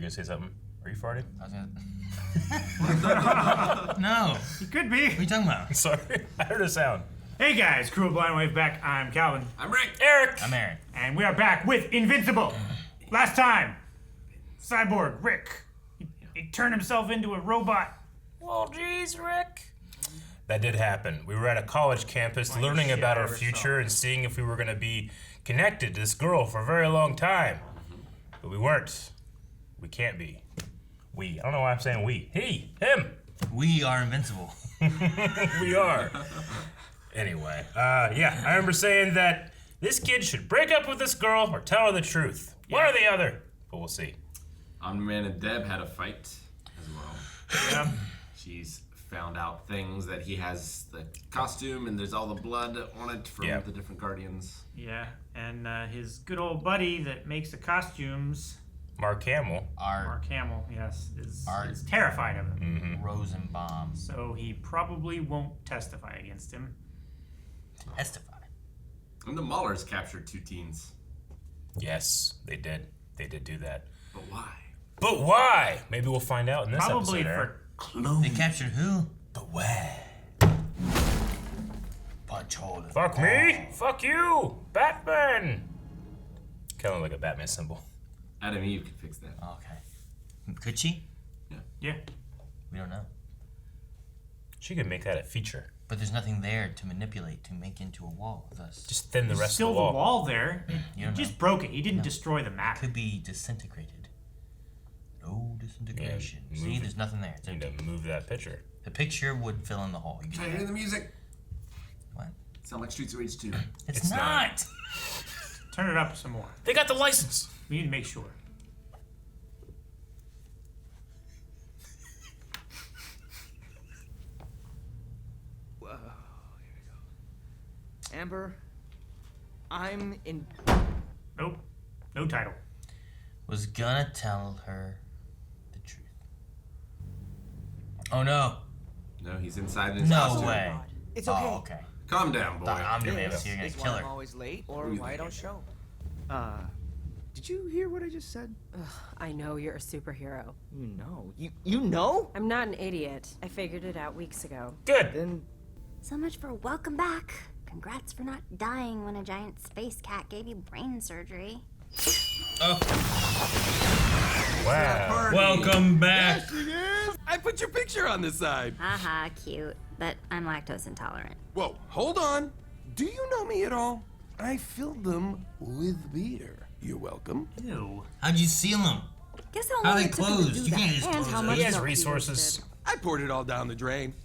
gonna say something? Are you farting? I was gonna... No. You could be. What are you talking about? Sorry, I heard a sound. Hey guys, Crew of Blind Wave back. I'm Calvin. I'm Rick. Eric! I'm Aaron. And we are back with Invincible. Last time, Cyborg Rick, he turned himself into a robot. Well, geez, Rick. That did happen. We were at a college campus learning about our future and seeing if we were gonna be connected to this girl for a very long time. But we weren't. We can't be. We. I don't know why I'm saying we. He. Him. We are invincible. We are. Anyway, yeah, I remember saying that this kid should break up with this girl or tell her the truth. One or the other. But we'll see. Omni-Man and Deb had a fight as well. Yeah. She's found out things that he has the costume and there's all the blood on it from the different Guardians. Yeah, and his good old buddy that makes the costumes, Mark Hamill. Mark Hamill, yes, is terrified of him. Rosenbaum. So he probably won't testify against him. Testify. And the Maulers captured 2 teens. Yes, they did. They did do that. But why? But why? Maybe we'll find out in this Probably episode. for clones. They captured who? But why? Punch hole. Fuck me! Fuck you! Batman! Kind of like a Batman symbol. Adam Eve could fix that. Okay. Could she? Yeah. We don't know. She could make that a feature. But there's nothing there to manipulate to make into a wall. Thus, Just thin the rest Still of the wall. the wall there. You He don't just know. broke it. He didn't destroy the map. Could be disintegrated. No disintegration. Yeah, See, move it. there's nothing there. It's You need empty. to move that picture. The picture would fill in the hole. You Can I can hear the music? What? Sound like Streets of Rage 2. It's not. Turn it up some more. They got the license! We need to make sure. Whoa, here we go. Amber, I'm in. Nope. No title. Was gonna tell her the truth. Oh no. No, he's inside his No costume. way. It's okay. Oh, okay. Calm down, boy. I'm gonna This so you're gonna is kill why I'm her. always late or Who you why I think don't it show. Did you hear what I just said? I know you're a superhero. You know. You know? I'm not an idiot. I figured it out weeks ago. Good! Then So much for welcome back. Congrats for not dying when a giant space cat gave you brain surgery. Oh. Wow. Welcome back. I put your picture on the side. Haha, cute. But I'm lactose intolerant. Whoa, hold on. Do you know me at all? I filled them with beer. You're welcome. Ew. How'd you seal them? Guess how How long they it took him to closed? do You that, can't just and close how it. much He has milk resources. wasted. I poured it all down the drain.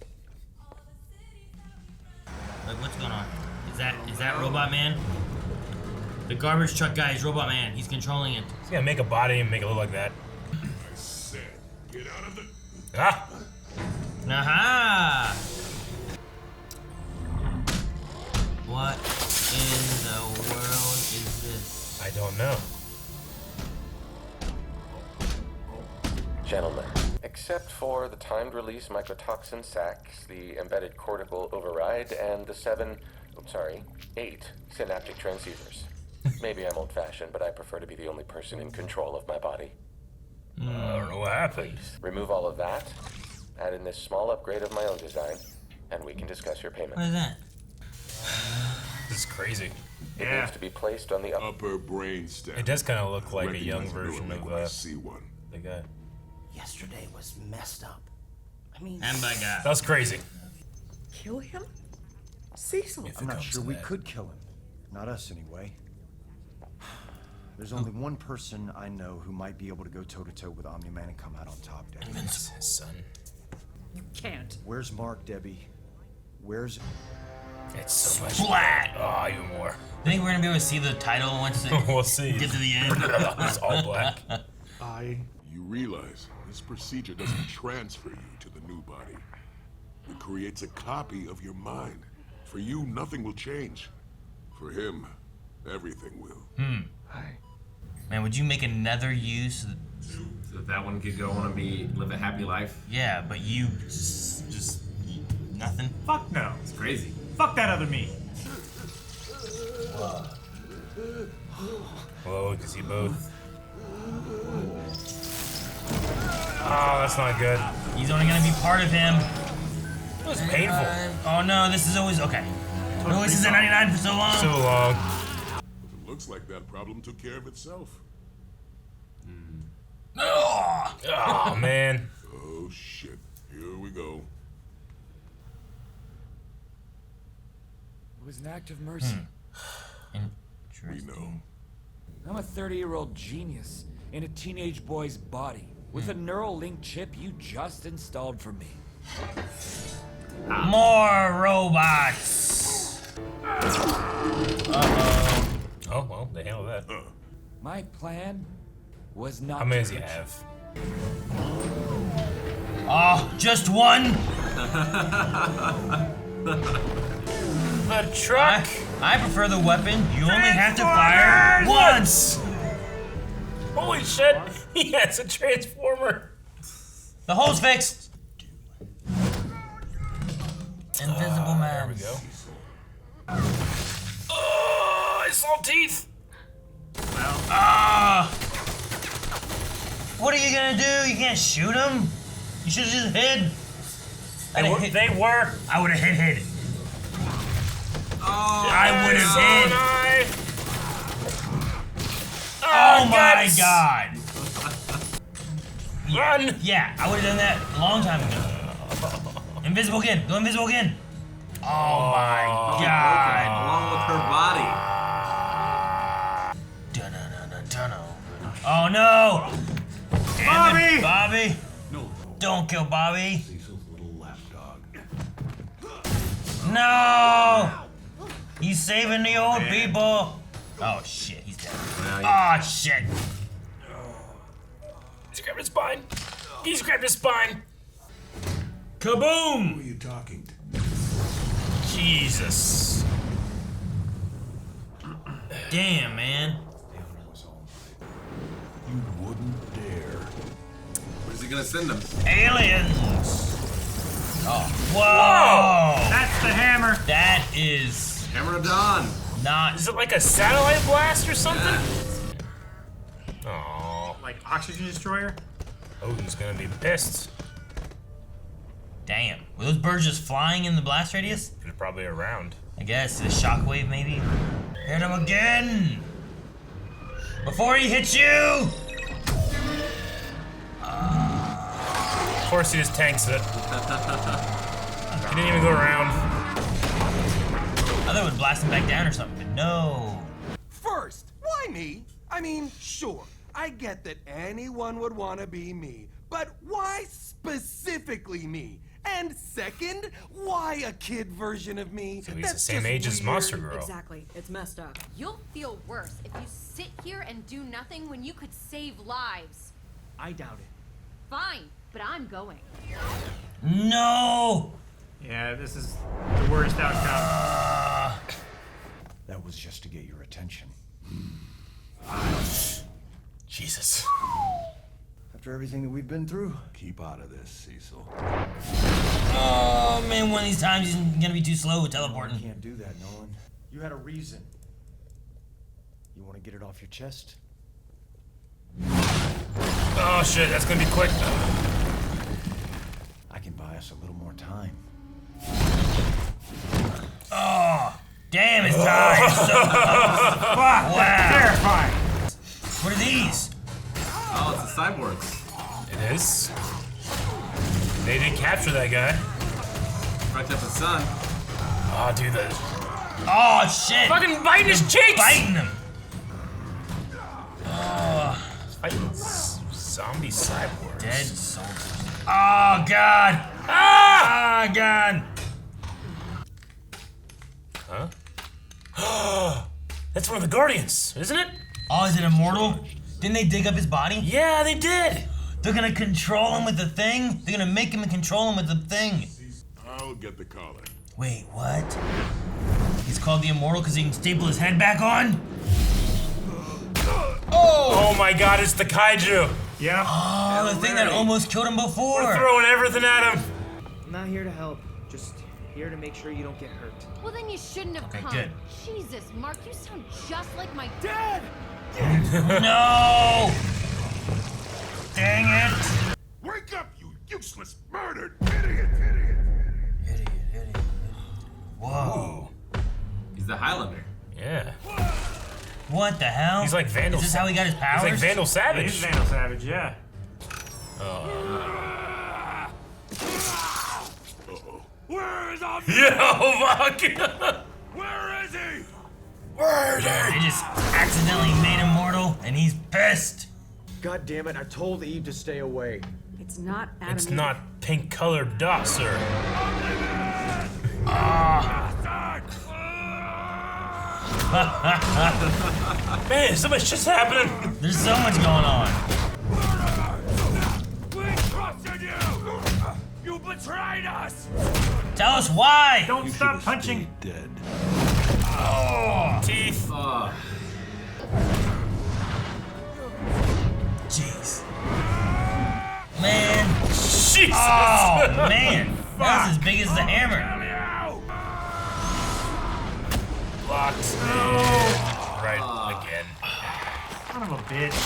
Like, what's going on? Is that Robot Man? The garbage truck guy is Robot Man. He's controlling it. He's gonna make a body and make it look like that. Get out of the... Ah! Aha! What in the world is this? I don't know. Gentlemen, except for the timed release mycotoxin sacs, the embedded cortical override, and the 8 synaptic transceivers. Maybe I'm old-fashioned, but I prefer to be the only person in control of my body. I don't know what happened. Remove all of that, add in this small upgrade of my own design, and we can discuss your payment. What is that? This is crazy. It needs to be placed on the upper brainstem. It does kind of look like a young version of when I see one. the guy. yesterday was messed up. I mean, And by God. That was crazy. kill him? Cecil. If it I'm not comes sure to we that. could kill him. Not us, anyway. There's only one person I know who might be able to go toe-to-toe with Omni-Man and come out on top, Debbie. It's his son. Can't. Where's Mark, Debbie? Where's... It's so much. Splat! Oh, even more. Think we're gonna be able to see the title once it We'll see. get to the end? It's all black. You realize this procedure doesn't transfer you to the new body. It creates a copy of your mind. For you, nothing will change. For him, everything will. Man, would you make another use? So that one could go on and live a happy life. Yeah, but you just nothing. Fuck no. It's crazy. Fuck that other me. Whoa, you can see both. Oh, that's not good. He's only gonna be part of him. It was painful. Oh no, this is always okay. It always is at 99 for so long. So long. It looks like that problem took care of itself. Oh, man. Oh shit. Here we go. It was an act of mercy. We know. I'm a 30-year-old genius in a teenage boy's body with a neural link chip you just installed for me. More robots. Uh-oh. Oh, well, they handled that. My plan was not. How many does to he hurt have? Oh, just one? The truck! I prefer the weapon. You only have to fire once! Holy shit! He has a transformer! The hole's fixed! Invisible man. There we go. Oh, I saw teeth! What are you gonna do? You can't shoot him? You should've just hid. They were. I would've hid. Oh, I would've hid. Oh my god! Run! Yeah, I would've done that a long time ago. Invisible again. Go invisible again. Oh my god. Along with her body. Oh no! Bobby! Bobby! No. Don't kill Bobby. Cecil's little lapdog. No! He's saving the old people. Oh shit, he's dead. Oh shit. He's grabbed his spine. He's grabbed his spine. Kaboom! Who are you talking to? Jesus. Damn, man. You wouldn't dare. Where's he gonna send him? Aliens! Oh. Whoa! That's the hammer. That is Hammer of Dawn. not. Is it like a satellite blast or something? Oh. Like oxygen destroyer? Oh, he's gonna be pissed. Damn. Were those birds just flying in the blast radius? He's probably around. I guess. The shockwave, maybe? Hit him again! Before he hits you! Of course he just tanks it. He didn't even go around. I thought it would blast him back down or something, but no. First, why me? I mean, sure, I get that anyone would want to be me, but why specifically me? And second, why a kid version of me? So he's That's the same just age as weird. Monster Girl. Exactly. It's messed up. You'll feel worse if you sit here and do nothing when you could save lives. I doubt it. Fine, but I'm going. No! Yeah, this is the worst outcome. That was just to get your attention. Jesus. After everything that we've been through, Keep out of this, Cecil. Oh man, one of these times he's gonna be too slow with you teleporting. can't do that, Nolan. You had a reason. You want to get it off your chest? Oh shit, that's gonna be quick. I can buy us a little more time. Oh, damn, it's time. So Wow, wow. terrifying. What are these? Oh, it's the cyborgs. It is. They did capture that guy. Fucked up his son. Oh, dude, the Oh shit! fucking biting his cheeks. Biting him. Fighting zombie cyborgs. Dead soldiers. Oh god! Ah! Oh god! Huh? That's one of the Guardians, isn't it? Oh, is it immortal? Didn't they dig up his body? Yeah, they did. They're gonna control him with the thing? They're gonna make him and control him with the thing. I'll get the collar. Wait, what? He's called the Immortal because he can staple his head back on? Oh my god, it's the kaiju. Yeah. Oh, the thing that almost killed him before. We're throwing everything at him. I'm not here to help. Just here to make sure you don't get hurt. Well, then you shouldn't have Okay, come. good. Jesus, Mark, you sound just like my dad. No! Dang it! Wait! Wake up, you useless, murdered Idiot. Whoa. He's the Highlander. Yeah. What the hell? He's like Vandal. Is this how he got his powers? He's like Vandal Savage. He's Vandal Savage, yeah. Where is Omni? Yo, fuck! Where is he? Where is he? They just accidentally made him mortal, and he's pissed. God damn it, I told Eve to stay away. It's not Adam. It's not pink-colored dot, sir. Man, so much shit's happening. There's so much going on. We trusted you! You betrayed us! Tell us why. Don't stop punching. Dead. Oh, teeth. Jeez. Man. Jesus. Oh, man. That's as big as the hammer. Blocked. Right again. Son of a bitch.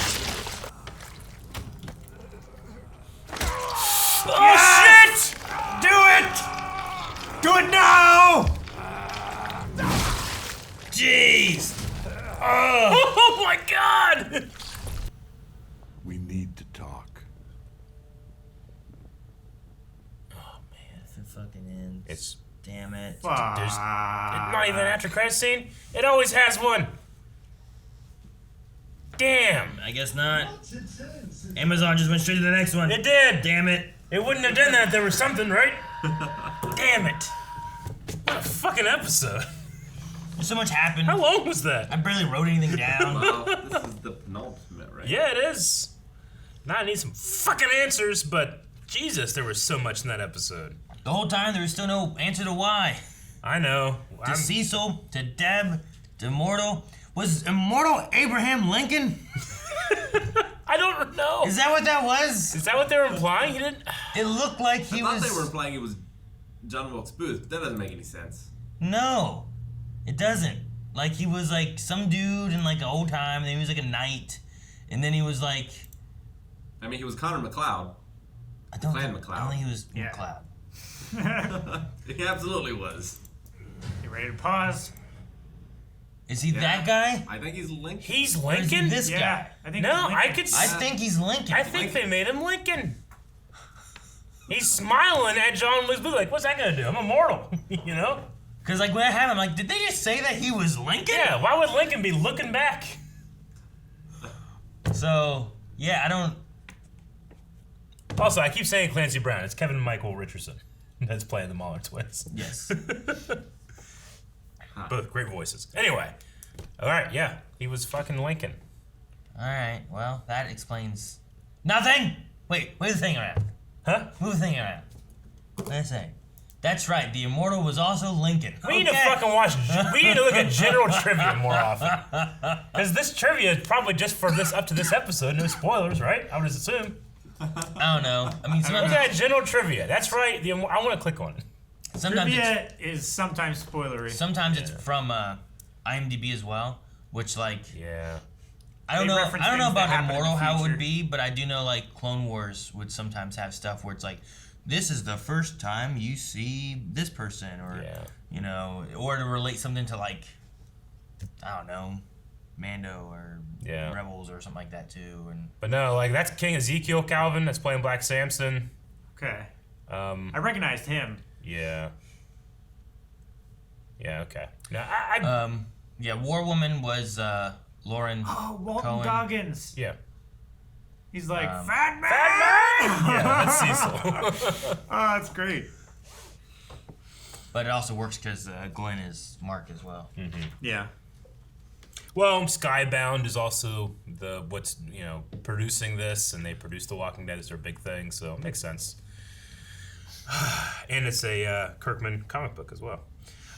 Oh, shit! Do it! Do it now! Jeez. Oh my God! We need to talk. Oh man, If it fucking ends. it's Damn it. there's not even an after credit scene. It always has one. Damn. I guess not. Amazon just went straight to the next one. It did. Damn it. It wouldn't have done that if there was something, right? Damn it. What a fucking episode. So much happened. How long was that? I barely wrote anything down. Well, this is the penultimate, right? Yeah, it is. Now I need some fucking answers, but Jesus, there was so much in that episode. The whole time there was still no answer to why. I know. To Cecil, to Deb, to Immortal. Was Immortal Abraham Lincoln? I don't know. Is that what that was? Is that what they were implying? He didn't. It looked like he I thought was. they were implying it was John Wilkes Booth. That doesn't make any sense. No, it doesn't. Like he was like some dude in like an old time, and then he was like a knight, and then he was like. I mean, he was Connor McLeod. Clan McLeod. I don't think he was McLeod. He absolutely was. You ready to pause? Is he that guy? I think he's Lincoln. He's Or is he Lincoln? this Yeah, guy? I think No, he's Lincoln. I could. I think he's Lincoln. I think they made him Lincoln. He's smiling at John Wilkes Booth like, what's that gonna do? I'm immortal, you know? Cause like when I have him, like, did they just say that he was Lincoln? Yeah, why would Lincoln be looking back? So yeah, I don't. Also, I keep saying Clancy Brown. It's Kevin Michael Richardson that's playing the Mahler twins. Yes. Both great voices. Anyway, all right, yeah, he was fucking Lincoln. All right. Well, that explains nothing. Wait, move the thing around. Huh? Move the thing around. Let's say. That's right. The Immortal was also Lincoln. We need to fucking watch. We need to look at general trivia more often. Because this trivia is probably just for this up to this episode. No spoilers, right? I would assume. I don't know. I mean, sometimes Look at general trivia. That's right. I want to click on it. sometimes Trivia is sometimes spoilery. sometimes it's from IMDb as well, which like Yeah. I don't They know. reference I don't know things that about happen in Immortal the how it would future. be, but I do know like Clone Wars would sometimes have stuff where it's like, this is the first time you see this person, or Yeah. you know, or to relate something to like, I don't know, Mando or Yeah. Rebels or something like that too. And But no, like that's King Ezekiel Calvin that's playing Black Samson. Okay. Um, I recognized him. yeah. Yeah. Okay. Now yeah, War Woman was Lauren Oh, Walton Cohen. Goggins. yeah. He's like, Um, Fat Man! Yeah, that's Cecil. Oh, that's great. But it also works because Glenn is Mark as well. Yeah. Well, Skybound is also what's producing this, and they produce The Walking Dead as their big thing, so it makes sense. And it's a Kirkman comic book as well.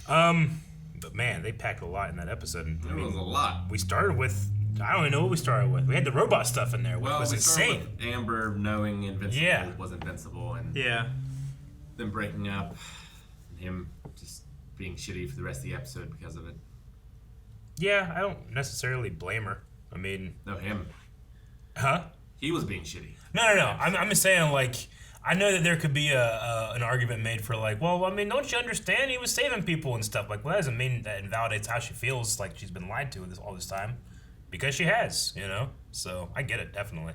But man, they packed a lot in that episode. And, There was a lot. We started with I don't even know what we started with. We had the robot stuff in there, which was we started insane. with Amber knowing Invincible Yeah. was invincible, and Yeah. them breaking up, and him just being shitty for the rest of the episode because of it. Yeah, I don't necessarily blame her. I mean, No, him. huh? He was being shitty. No. I'm just saying, like, I know that there could be an argument made for like, well, I mean, don't you understand? He was saving people and stuff. Like, well, that doesn't mean that invalidates how she feels like she's been lied to all this time, because she has, you know. So I get it, definitely.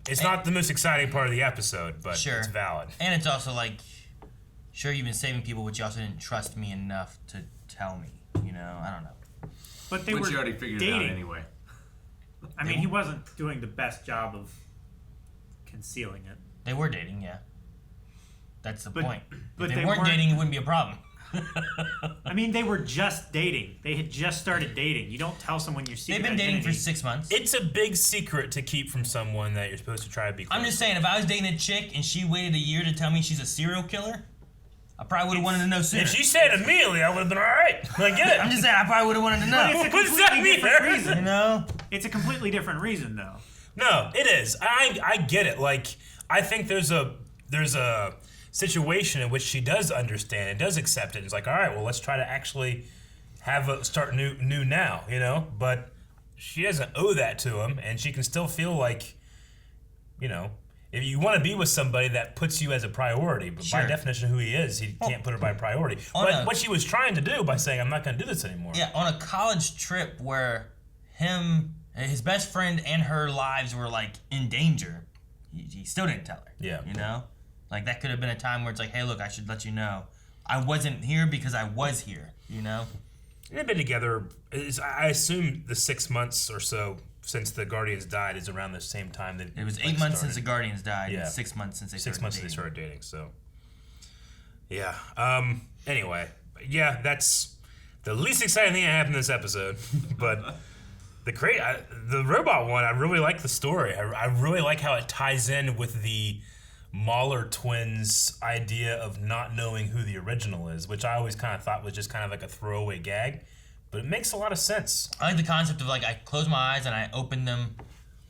It's not the most exciting part of the episode, but it's valid. And it's also like, sure, you've been saving people, but you also didn't trust me enough to tell me. You know, I don't know. But they Which were you already figured dating. out anyway. I mean, he wasn't doing the best job of concealing it. They were dating, yeah. That's the point. But if they they weren't dating, it wouldn't be a problem. I mean, they were just dating. They had just started dating. You don't tell someone your secret They've been dating identity. for 6 months. It's a big secret to keep from someone that you're supposed to try to be close I'm just saying, if I was dating a chick and she waited a year to tell me she's a serial killer, I probably would have wanted to know sooner. If she said immediately, I would have been all right. I get it. I'm just saying, I probably would have wanted to know. But it's a What does that completely mean? different reason. You know? It's a completely different reason, though. No, it is. I get it. Like, I think there's a situation in which she does understand and does accept it. It's like, all right, well, let's try to actually start new now, you know. But she doesn't owe that to him, and she can still feel like, you know, if you want to be with somebody that puts you as a priority, but by definition, who he is, he can't put her by priority. But what she was trying to do by saying, I'm not going to do this anymore. Yeah, on a college trip where his best friend and her lives were like in danger, he still didn't tell her. Yeah. You know? Like that could have been a time where it's like, hey, look, I should let you know. I wasn't here because I was here, you know? They've been together, I assume the 6 months or so since the Guardians died is around the same time that it was 8 months since the Guardians died, and 6 months since they started 6 months dating. since they started dating, so. Yeah. Anyway, yeah, that's the least exciting thing that happened in this episode. But the robot one, I really like the story. I really like how it ties in with the Mahler twins' idea of not knowing who the original is, which I always kind of thought was just kind of like a throwaway gag. But it makes a lot of sense. I like the concept of like I close my eyes and I open them,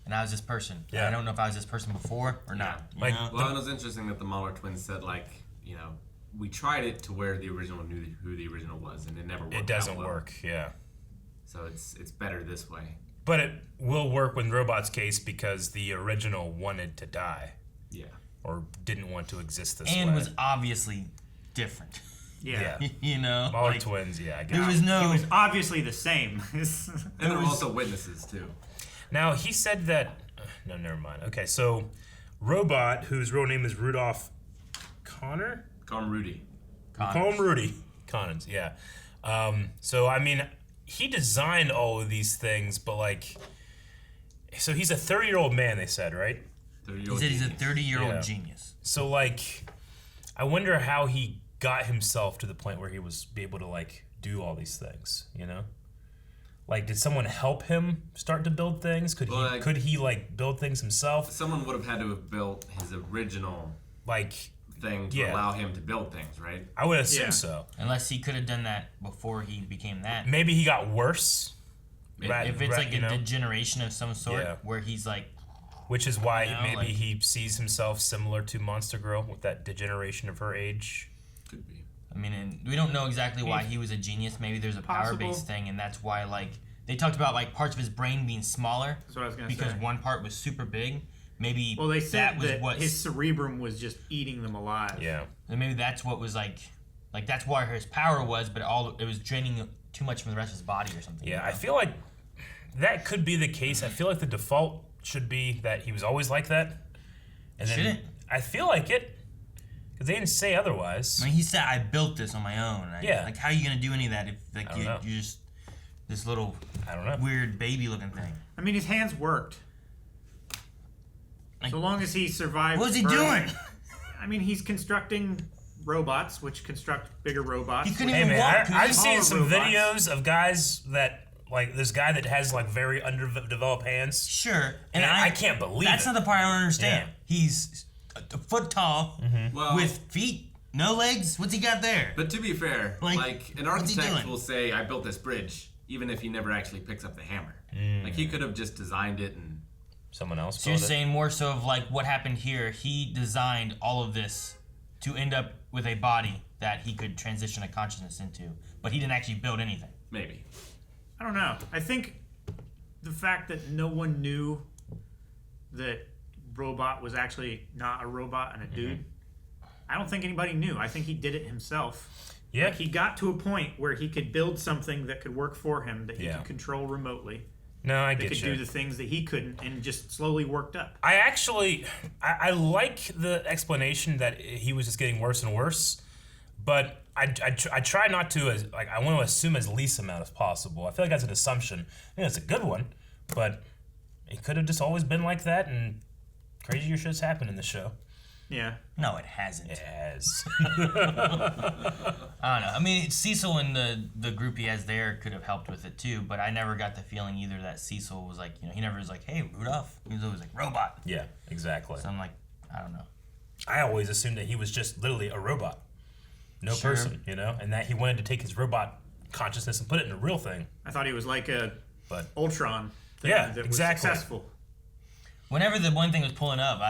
and I was this person. Yeah. I don't know if I was this person before or not. Like, well, it was interesting that the Mahler twins said, like, you know, we tried it to where the original knew who the original was, and it never worked. It doesn't work, yeah. So it's better this way. But it will work in Robot's case because the original wanted to die. Yeah. Or didn't want to exist this way. And was obviously different. Yeah. You know? Mahler twins, yeah, I guess. There was no... He was obviously the same. And there were also witnesses, too. Now, he said that... No, never mind. Okay, so Robot, whose real name is Rudolph Connor? Call him Rudy. Call him Rudy. Connors, yeah. So, I mean, he designed all of these things, but, like... So he's a 30-year-old man, they said, right? He said he's a 30-year-old genius. So, like, I wonder how he got himself to the point where he was able to, like, do all these things, you know? Like, did someone help him start to build things? Could he build things himself? Someone would have had to have built his original, like, thing to allow him to build things, right? I would assume so. Unless he could have done that before he became that. Maybe he got worse. If it's like a degeneration of some sort, where he's like... Which is why maybe he sees himself similar to Monster Girl with that degeneration of her age. Could be. I mean, and we don't know exactly why he was a genius. Maybe there's a power-based thing, and that's why, like, they talked about, like, parts of his brain being smaller. That's what I was going to say. Because one part was super big. Maybe they said that was his cerebrum was just eating them alive. Yeah. And maybe that's what was, like, that's why his power was, but it was draining too much from the rest of his body or something. Yeah, you know? I feel like that could be the case. I feel like the default should be that he was always like that. And then shouldn't. I feel like it, because they didn't say otherwise. I mean, he said, I built this on my own. Yeah. Like, how are you going to do any of that if, like, you're just this little weird baby-looking thing? I mean, his hands worked. So long as he survived... What was he doing? I mean, he's constructing robots, which construct bigger robots. He couldn't even walk. I've seen some videos of guys that... Like, this guy that has, like, very underdeveloped hands. Sure. And I can't believe that's not the part I don't understand. Yeah. He's a foot tall with feet, no legs. What's he got there? But to be fair, like an what's he architect doing? will say, I built this bridge, even if he never actually picks up the hammer. Like, he could have just designed it and... Someone else So you're saying more so of, like, what happened here, he designed all of this to end up with a body that he could transition a consciousness into, but he didn't actually build anything. Maybe. I don't know. I think the fact that no one knew that robot was actually not a robot and a dude. I don't think anybody knew. I think he did it himself. Yeah. Like he got to a point where he could build something that could work for him, that he could control remotely. No, I that get could you. do the things that he couldn't, and just slowly worked up. I actually, I like the explanation that he was just getting worse and worse, but I try not to, I want to assume as least amount as possible. I feel like that's an assumption. I think that's a good one, but it could have just always been like that, and crazier shit's happened in the show. Yeah. No, it hasn't. It has. I don't know. I mean, Cecil and the group he has there could have helped with it too, but I never got the feeling either that Cecil was like, he never was like, hey, Rudolph. He was always like, robot. Yeah, exactly. So I'm like, I don't know. I always assumed that he was just literally a robot. No person, and that he wanted to take his robot consciousness and put it in a real thing. I thought he was like a Ultron thing that was exactly. successful. Whenever the one thing was pulling up,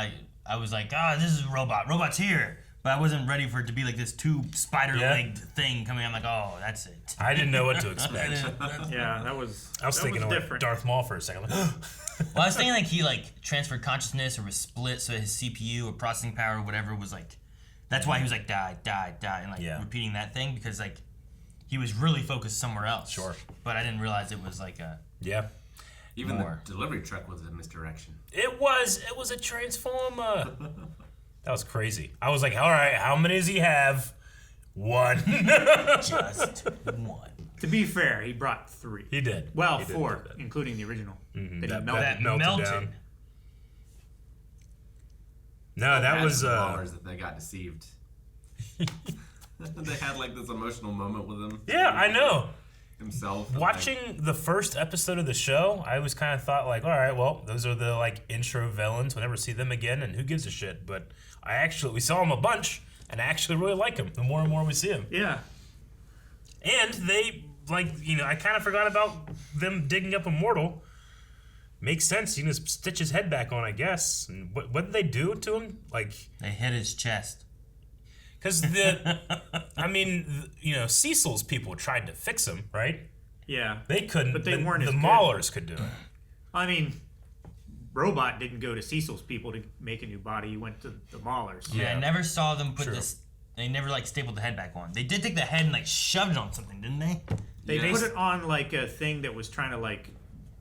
I was like, this is a robot. Robot's here. But I wasn't ready for it to be like this tube spider-legged thing coming. I'm like, oh, that's it. I didn't know what to expect. That was I was thinking different. Darth Maul for a second. Well, I was thinking like he transferred consciousness or was split, so his CPU or processing power or whatever was like, that's why he was like, die, and repeating that thing, because like he was really focused somewhere else. Sure. But I didn't realize it was like a... Yeah. Even the delivery truck was a misdirection. It was a transformer. That was crazy. I was like, all right, how many does he have? One. Just one. To be fair, he brought 3. He did. Well, He did 4, including the original. That melted down. No, that was... that they got deceived. They had like this emotional moment with him. Yeah, I know. Himself. Watching the first episode of the show, I was kind of thought like, all right, well, those are the intro villains. We'll never see them again, and who gives a shit? But we saw them a bunch, and I actually really like them. The more and more we see them. Yeah. And they I kind of forgot about them digging up Immortal. Makes sense. You can just stitch his head back on, I guess. And what did they do to him? They hit his chest. Because Cecil's people tried to fix him, right? Yeah. They couldn't. But they weren't as the good. Maulers could do it. I mean, Robot didn't go to Cecil's people to make a new body. He went to the Maulers. Yeah, I never saw them put this... They never stapled the head back on. They did take the head and shoved it on something, didn't they? They put it on a thing that was trying to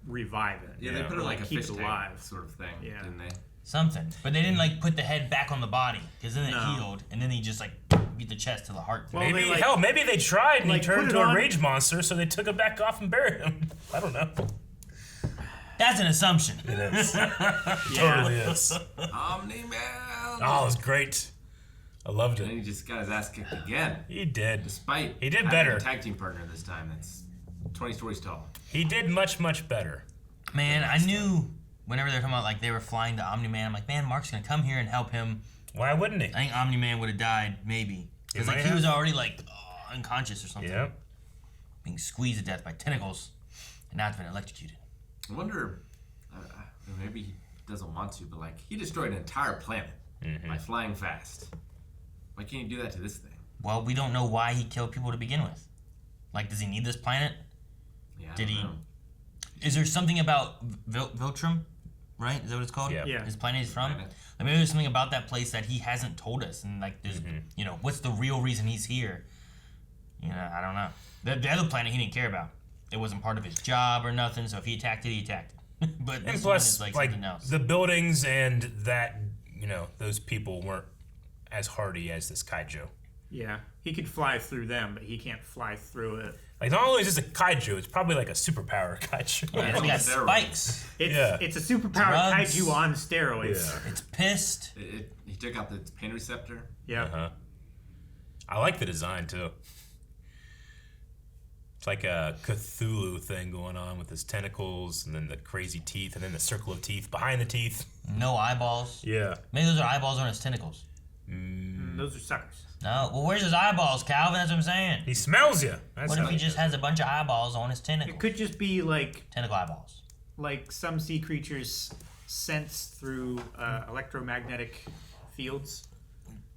revive it. Yeah, they put it a keep fish it tank alive sort of thing, didn't they? Something. But they didn't put the head back on the body, because then it healed, and then he just beat the chest to the heart. Well, maybe they tried and he turned into a on- rage monster, so they took him back off and buried him. I don't know. That's an assumption. It is. Totally is. Omni-Man! Oh, it was great. I loved it. And he just got his ass kicked again. He did. Despite he did having better. A tag team partner this time that's 20 stories tall. He did much, much better. Man, I knew whenever they were talking about they were flying to Omni-Man, I'm like, man, Mark's gonna come here and help him. Why wouldn't he? I think Omni-Man would have died, maybe. Because he was already unconscious or something. Yeah. Being squeezed to death by tentacles, and now it's been electrocuted. I wonder, maybe he doesn't want to, but he destroyed an entire planet by flying fast. Why can't you do that to this thing? Well, we don't know why he killed people to begin with. Does he need this planet? Yeah, Did he? know. Is there something about Viltrum, right? Is that what it's called? Yeah. His planet he's from? Maybe there's something about that place that he hasn't told us. And, there's, what's the real reason he's here? I don't know. The other planet he didn't care about. It wasn't part of his job or nothing, so if he attacked it, he attacked it. But this one is something else. The buildings and that, those people weren't as hardy as this kaiju. Yeah, he could fly through them, but he can't fly through it. Not only is this a kaiju, it's probably a superpower kaiju. Yeah, it's got spikes. It's a superpower Drugs. kaiju on steroids. Yeah. It's pissed. He took out the pain receptor. Yeah. I like the design, too. It's like a Cthulhu thing going on with his tentacles, and then the crazy teeth, and then the circle of teeth behind the teeth. No eyeballs. Yeah. Maybe those are eyeballs on his tentacles. Those are suckers. No. Well, where's his eyeballs, Calvin? That's what I'm saying. He smells you. What if he just has a bunch of eyeballs on his tentacles? It could just be tentacle eyeballs. Some sea creatures sense through electromagnetic fields.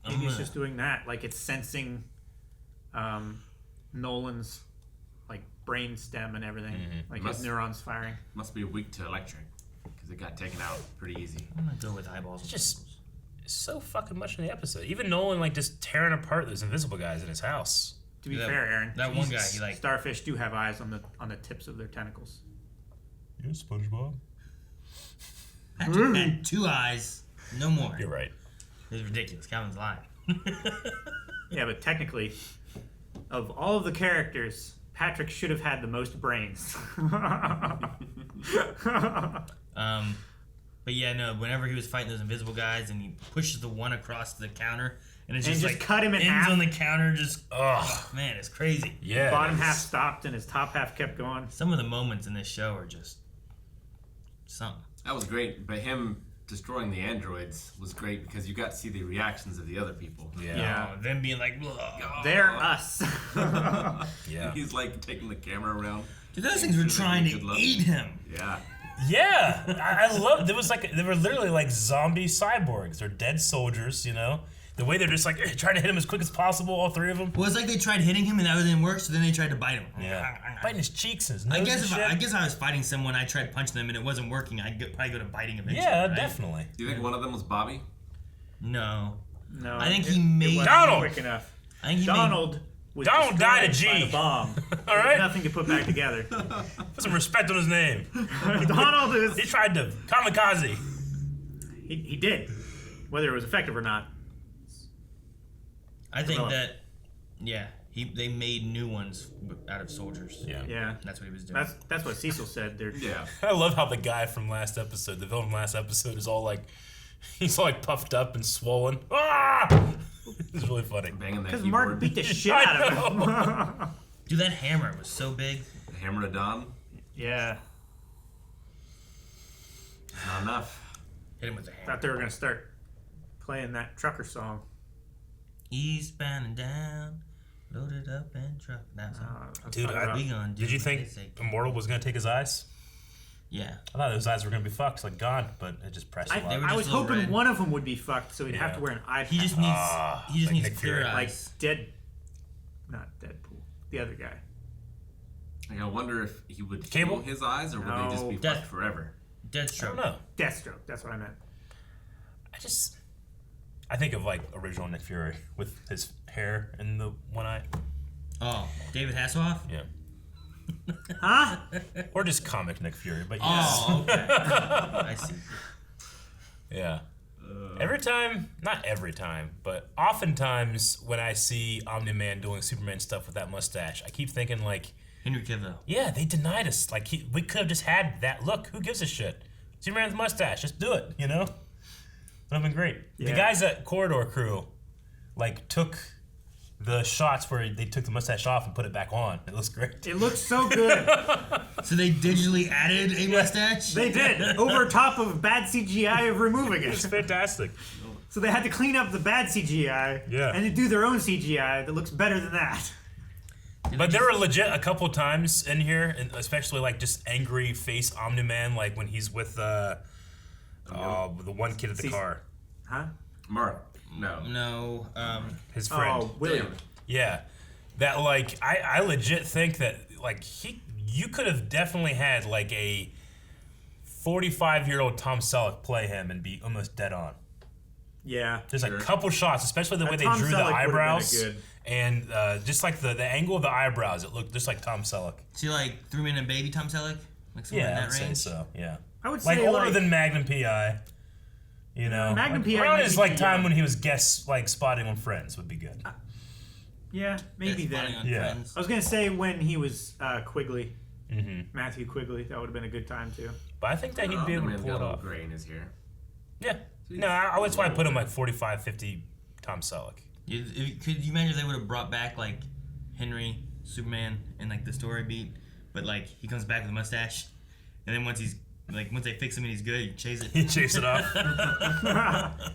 Maybe it's just doing that. It's sensing Nolan's brain stem and everything. His neurons firing. Must be weak to electric. because it got taken out pretty easy. I'm gonna go with eyeballs. It's just so fucking much in the episode. Even Nolan like just tearing apart those invisible guys in his house. To be fair, Aaron, that one guy, he like starfish do have eyes on the tips of their tentacles. Yeah, SpongeBob. Patrick had 2 eyes, no more. You're right. It's ridiculous. Calvin's lying. Yeah, but technically, of all of the characters, Patrick should have had the most brains. But yeah, no. Whenever he was fighting those invisible guys, and he pushes the one across the counter, and it's And just just like cut him in ends half. on the counter. Just man, it's crazy. Yeah. Bottom half stopped and his top half kept going. Some of the moments in this show are just something. That was great, but him destroying the androids was great because you got to see the reactions of the other people. Yeah. Them being like, They're us. Yeah. He's like taking the camera around. Dude, those things were trying to eat him. Yeah. Yeah, I love. There was like they were literally like zombie cyborgs. They're dead soldiers, you know. The way they're just like trying to hit him as quick as possible, all 3 of them. Well, it's like they tried hitting him and that didn't work, so then they tried to bite him. Yeah, biting his cheeks and his nose. I guess and if shit. I guess I was fighting someone, I tried punching them and it wasn't working. I'd probably go to biting eventually. Yeah, right? definitely. Do you think one of them was Bobby? No. No, I think it he made wasn't Donald. quick enough. I think he Donald was Donald died destroyed a by G. the bomb. All right. Nothing to put back together. Put some respect on his name. Donald is. He tried to kamikaze. He did, whether it was effective or not. I think Well, that, yeah, they made new ones out of soldiers. Yeah. Yeah, That's what he was doing. that's what Cecil said. They're, Yeah. I love how the guy from last episode, the villain from last episode, is all like, he's all like puffed up and swollen. Ah! It's really funny. Banging that because keyboard. Mark beat the shit out of him. Dude, that hammer was so big. The hammer of Don. Yeah, Not enough. Hit him with the hammer. thought they were gonna start playing that trucker song. Eastbound and down, loaded up and truck. That's Dude, did you think Immortal was gonna take his eyes? Yeah. I thought those eyes were gonna be fucked, like gone, but it just pressed him I was hoping one of them would be fucked, so he'd have Yeah. to wear an eye. He just patch. needs like Nick clear Fury. eyes. like not Deadpool, the other guy. Like, I wonder if he would Cable? heal his eyes, or would they just be Death- fucked forever? I don't Deathstroke. know. Deathstroke. That's what I meant. I think of like original Nick Fury with his hair and the one eye. Oh, David Hasselhoff? Yeah. Huh? Or just comic Nick Fury, but yes. Oh, okay. I see. Yeah. Not every time, but oftentimes when I see Omni-Man doing Superman stuff with that mustache, I keep thinking like, Henry Cavill. yeah, they denied us. Like we could have just had that look. Who gives a shit? Superman with a mustache, just do it. You know, would have been great. Yeah. The guys at Corridor Crew, like took the shots where they took the mustache off and put it back on. It looks great. It looks so good. So they digitally added a mustache? They did over top of bad CGI of removing It's it. fantastic. So they had to clean up the bad CGI Yeah. and to do their own CGI that looks better than that. But there were legit a couple times in here, and especially like just angry face Omni-Man, like when he's with the one kid at the car. Huh? Mark. No. His friend. Oh, William. Yeah. That like I legit think that like you could have definitely had like a 45-year-old Tom Selleck play him and be almost dead on. Yeah. There's a couple shots, especially the way they Tom drew Selleck the would've been a eyebrows good- and just like the angle of the eyebrows, it looked just like Tom Selleck. See, like 3 Men and a Baby Tom Selleck? Like somewhere in Yeah, that I'd say range? so. Yeah. I would Like say older like, than Magnum PI. You know, Magnum like, PI around might his be like too time young. when he was guest like spotting on Friends would be good. yeah, maybe That's then. funny on Yeah. Friends. I was gonna say when he was Quigley, Mm-hmm. Matthew Quigley, that would have been a good time too. But I think that he'd be able to Omni-Man pull got it a little off. gray in his hair. Yeah. No, that's why I put him like 45, 50 Tom Selleck. Could you imagine if they would have brought back like Henry, Superman, and like the story beat, but like he comes back with a mustache, and then once they fix him and he's good, you chase it. You chase it off.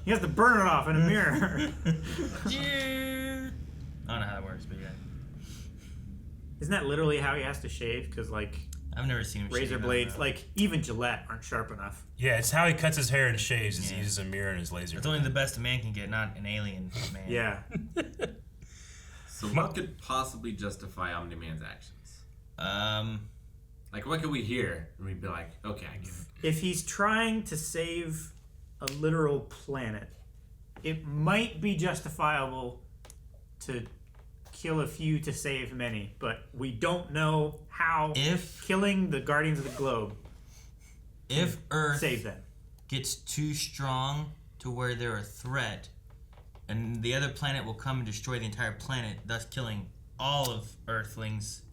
He has to burn it off in a mirror. I don't know how that works, but yeah. Isn't that literally how he has to shave? Because like I've never seen him shave, razor I don't blades, know. like even Gillette aren't sharp enough. Yeah, it's how he cuts his hair and shaves. Is Yeah. he uses a mirror and his laser. It's only the best a man can get, not an alien man. Yeah. So what could possibly justify Omni-Man's actions? Like, what could we hear? And we'd be like, okay, I get it. If he's trying to save a literal planet, it might be justifiable to kill a few to save many, but we don't know how killing the Guardians of the Globe if Earth save them. Gets too strong to where they're a threat, and the other planet will come and destroy the entire planet, thus killing all of Earthlings.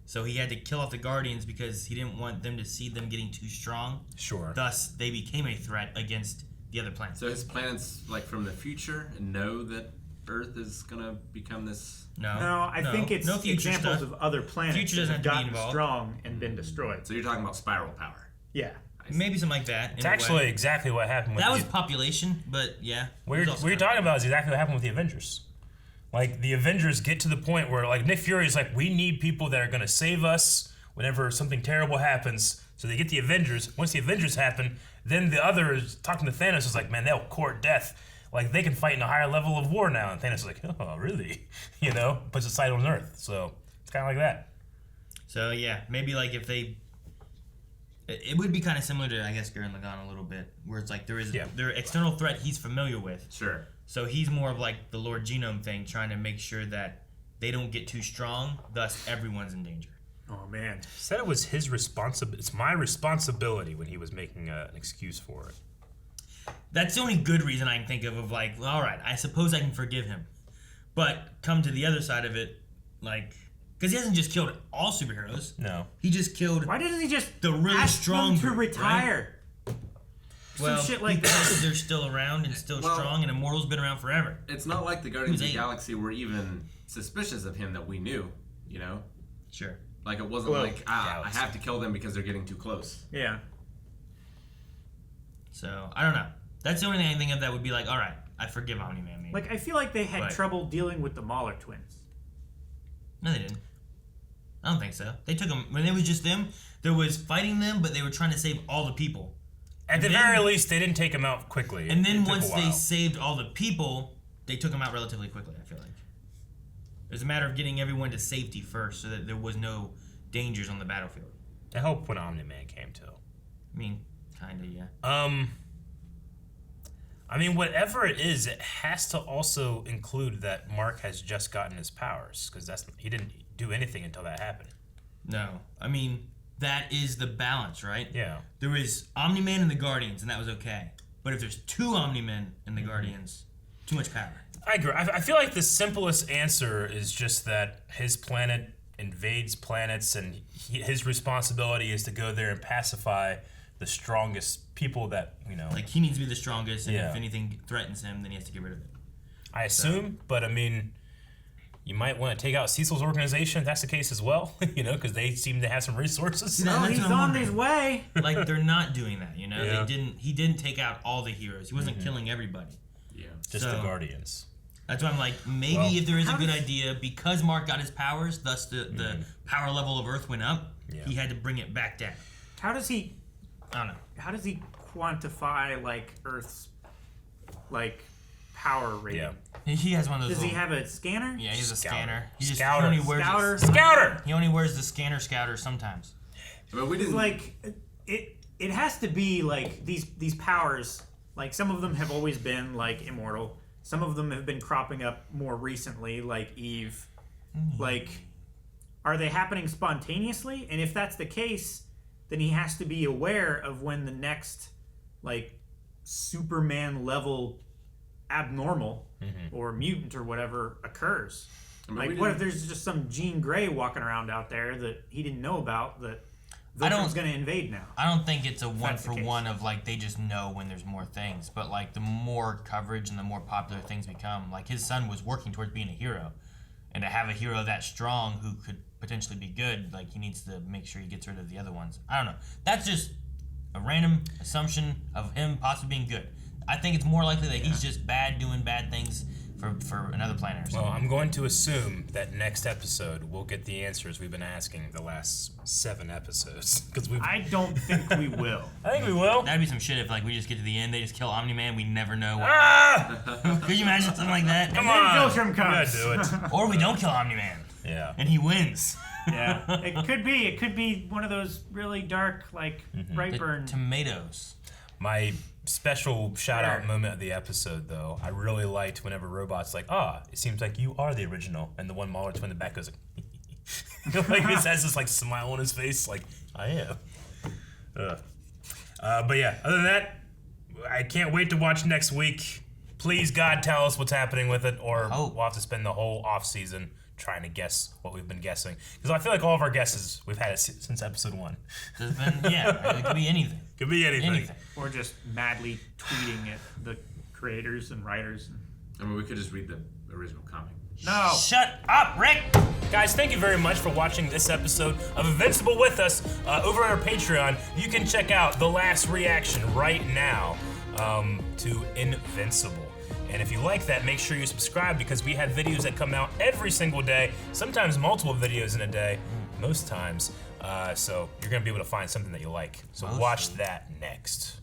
So he had to kill off the Guardians because he didn't want them to see them getting too strong. Sure. Thus, they became a threat against the other planets. So his planets, like, from the future and know that Earth is gonna become this... No, I think it's examples of other planets that have gotten strong and been destroyed. So you're talking about spiral power. Yeah. Maybe something like that. It's actually exactly what happened with that was population, but yeah. What you're talking about is exactly what happened with the Avengers. Like, the Avengers get to the point where, like, Nick Fury is like, we need people that are going to save us whenever something terrible happens. So they get the Avengers. Once the Avengers happen, then the others, talking to Thanos, is like, man, they'll court death. Like, they can fight in a higher level of war now. And Thanos is like, oh, really? You know, puts a sight on Earth. So it's kind of like that. So, yeah, maybe, like, if they... It would be kind of similar to, I guess, Gurren Lagann a little bit, where it's like there is their external threat he's familiar with. Sure. So he's more of like the Lord Genome thing, trying to make sure that they don't get too strong, thus everyone's in danger. Oh, man. He said it was his responsibility. It's my responsibility when he was making an excuse for it. That's the only good reason I can think of like, all right, I suppose I can forgive him. But come to the other side of it, like... Because he hasn't just killed all superheroes. No. He just killed... Why doesn't he just the really ask strong them to group, retire? Right? Some Well, shit like because that. they're still around and still strong, and Immortal's been around forever. It's not like the Guardians of the Galaxy were even suspicious of him that we knew, you know? Sure. Like, it wasn't like, I have to kill them because they're getting too close. Yeah. So, I don't know. That's the only thing I think of that would be like, all right, I forgive Omni-Man, maybe. Like, I feel like they had But- trouble dealing with the Mahler twins. No, they didn't. I don't think so. They took them, when it was just them, there was fighting them, but they were trying to save all the people. At the very least, they didn't take him out quickly. And then It took once a they while. saved all the people, they took them out relatively quickly, I feel like. It was a matter of getting everyone to safety first so that there was no dangers on the battlefield. I hope when Omni-Man came to. I mean, kinda, yeah. I mean, whatever it is, it has to also include that Mark has just gotten his powers, because he didn't do anything until that happened. No. I mean, that is the balance, right? Yeah. There was Omni-Man and the Guardians, and that was okay. But if there's two Omni-Men and the Guardians, too much power. I agree. I feel like the simplest answer is just that his planet invades planets, and his responsibility is to go there and pacify the strongest people that, you know. Like, he needs to be the strongest, and Yeah. if anything threatens him, then he has to get rid of it. I assume, but I mean, you might want to take out Cecil's organization if that's the case as well, you know, because they seem to have some resources. No, he's on his way. Like, they're not doing that, you know? Yeah. He didn't take out all the heroes. He wasn't killing everybody. Yeah. Just the Guardians. That's why I'm like, maybe if there is a good idea, because Mark got his powers, thus the power level of Earth went up, he had to bring it back down. How does he... I don't know. How does he quantify, like, Earth's, like, power rating? Yeah. He has one of those Does he little- have a scanner? Yeah, he has a Scouter. scanner. He just Scouter. only wears Scouter. Scouter! He only wears the scouter sometimes. But we It's didn't... like, it has to be, like, these powers, like, some of them have always been, like, immortal. Some of them have been cropping up more recently, like Eve. Like, are they happening spontaneously? And if that's the case, then he has to be aware of when the next, like, Superman level abnormal or mutant or whatever occurs. I mean, Like, we what if didn't- there's just some Jean Grey walking around out there that he didn't know about that I don't- Viltrum's going to invade now? I don't think it's a one that's the for case. one of like they just know when there's more things, but like the more coverage and the more popular things become, like his son was working towards being a hero, and to have a hero that strong who could potentially be good, like he needs to make sure he gets rid of the other ones. I don't know. That's just a random assumption of him possibly being good. I think it's more likely that he's just bad doing bad things for another planet or something. Well, I'm going to assume that next episode we'll get the answers we've been asking the last 7 episodes. Because I don't think we will. I think we will. That'd be some shit if like we just get to the end, they just kill Omni-Man, we never know what. Ah! Could you imagine something like that? Come then on. Viltrum comes. We gotta do it. Or we don't kill Omni-Man. Yeah. And he wins. Yeah, it could be. It could be one of those really dark, like Brightburn tomatoes. My special shout-out moment of the episode, though, I really liked whenever Robot's like, it seems like you are the original, and the one Mauler twin in the back goes like, like this has this like smile on his face, like I am. But yeah, other than that, I can't wait to watch next week. Please, God, tell us what's happening with it, or we'll have to spend the whole off season trying to guess what we've been guessing. Because I feel like all of our guesses, we've had it since episode 1. There's been, it could be anything. Could be anything. Or just madly tweeting at the creators and writers. I mean, we could just read the original comic. No. Shut up, Rick! Guys, thank you very much for watching this episode of Invincible with us. Over on our Patreon, you can check out the last reaction right now to Invincible. And if you like that, make sure you subscribe because we have videos that come out every single day, sometimes multiple videos in a day, most times. So you're going to be able to find something that you like. So watch that next.